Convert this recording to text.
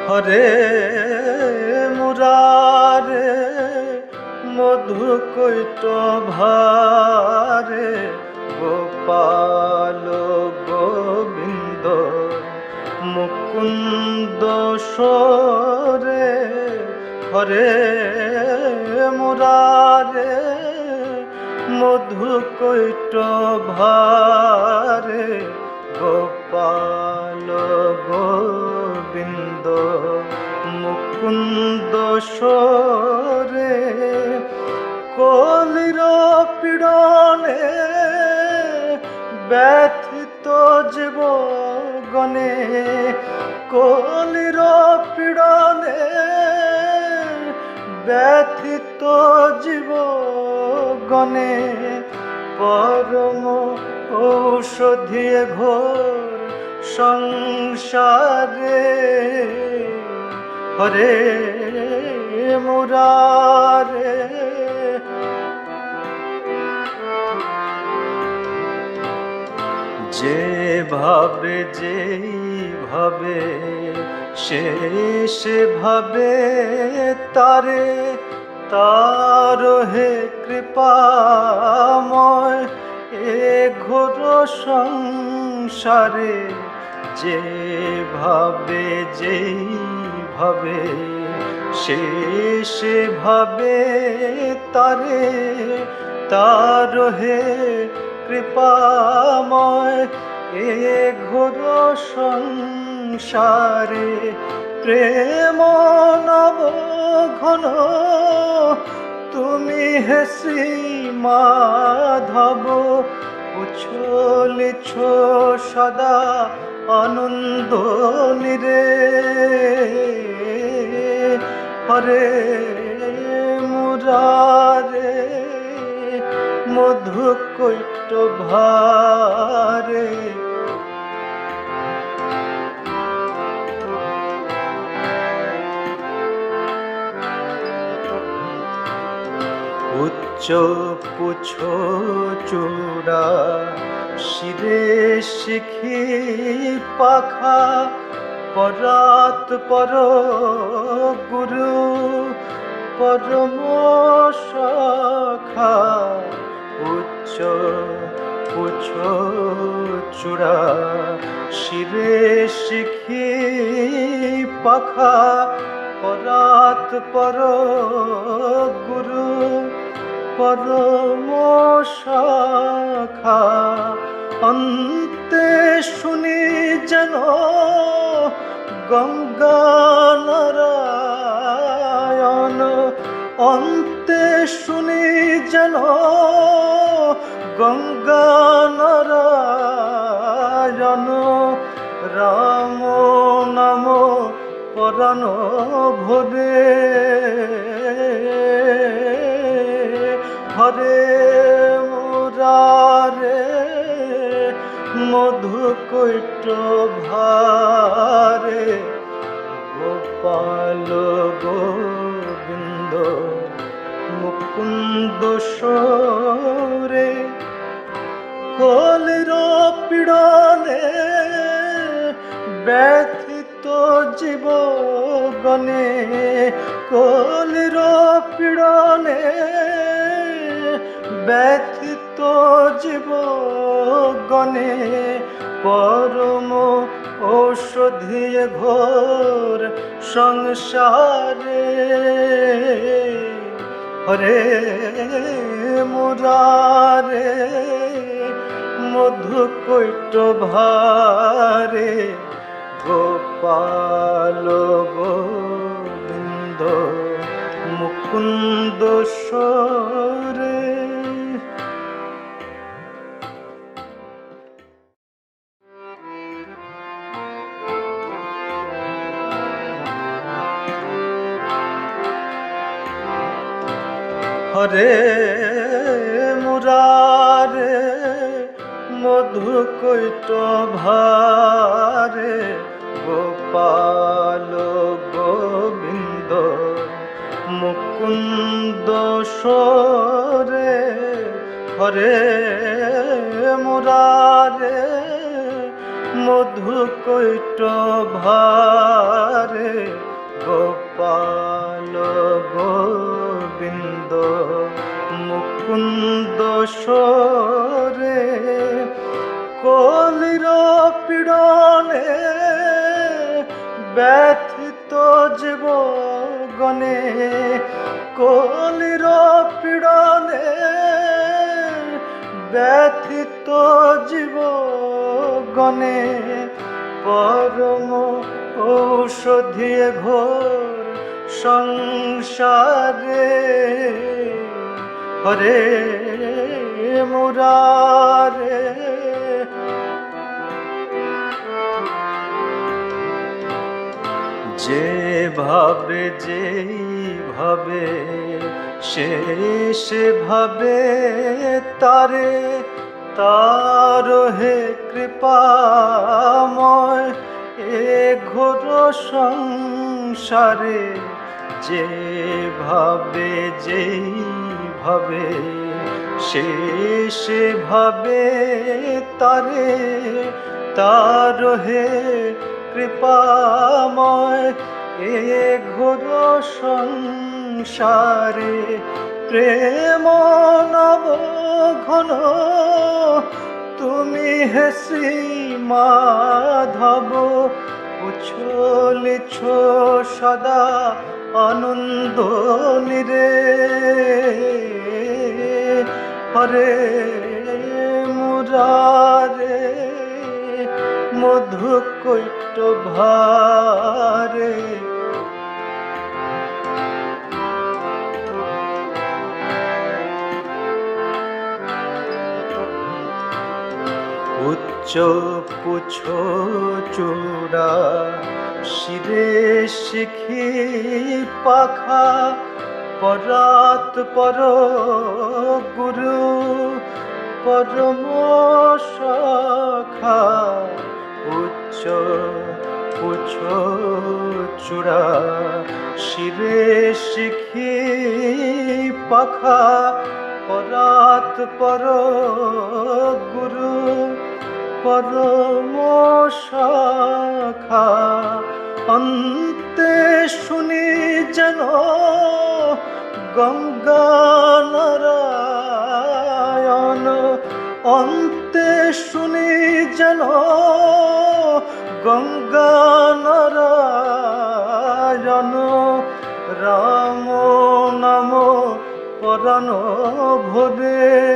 হরে মুরারে মধু কৈট ভারে গোপাল গোবিন্দ মুকুন্দ সরে হরে মুরারে মধু কৈট ভারে গোপাল গোবিন্দ মুকুন্দ সরে কলির পীড়নে ব্যথিত জীবগণে কলির পীড়নে ব্যথিত জীবগণে পরম ঔষধি ঘোর সংসারে হরে মুরারে যেভাবে যেভাবে সেভাবে তারে তার হে কৃপাময় এ ঘোর সংসারে যেভাবে যেভাবে সেভাবে তারে তার হে কৃপাময় এ ঘোর সংসারে প্রেম নব ঘন তুমি হে শ্রী মাধব উছলিছ সদা আনন্দ নিরে হরে মুরারে মধু কৈট ভারে উচ্চ পুচ্ছ চূড়া শিরে শিখি পাখা পরাত পর গুরু পরম সখা উচ্চ পুচ্ছ চূড়া শিরে শিখি পাখা পরাত পর গুরু পরম সখা অন্তে শুনি যেন গঙ্গা নারায়ণ অন্তে শুনি যেন গঙ্গা নারায়ণ রাম নাম পরাণ ভরে হরে মুরারে মধু কৈট ভারে গোপাল গোবিন্দ মুকুন্দ সরে কলির পীড়নে ব্যথিত জীবগণে কলির পীড়নে ব্যথিত জীবগণে পরম ঔষধি ঘোর সংসারে হরে মুরারে মধু কৈট ভারে গোপাল গোবিন্দ মুকুন্দ সরে হরে মুরারে মধু কৈট ভারে গোপাল গোবিন্দ মুকুন্দ সরে হরে মুরারে মধু কৈট ভারে গোপাল গোবিন্দ মুকুন্দ সরে কলির পীড়নে ব্যথিত জীব গণে কলির পীড়নে ব্যথিত জীব গণে পরম ঔষধি ঘোর সংসারে হরে মুরারে যেভাবে যেইভাবে সেভাবে তারে তার হে কৃপাময় এ ঘোর সংসারে যেভাবে যেইভাবে সেভাবে তারে তার হে কৃপাময় এ ঘোর সংসারে প্রেম নব ঘন তুমি হে শ্রী মাধব উছলিছ সদা আনন্দ নিরে হরে মুরারে মধু কৈট ভারে উচ্চ পুছ চূড়া শিরে শিখি পাখা পরাত পর গুরু পরম সখা উচ্চ পুছ চূড়া শিরে শিখি পাখা পরাত পর গুরু পরম সখা অন্তে শুনি যেন গঙ্গা নারায়ণ অন্তে শুনি যেন গঙ্গা নারায়ণ রাম নাম পরাণ ভরে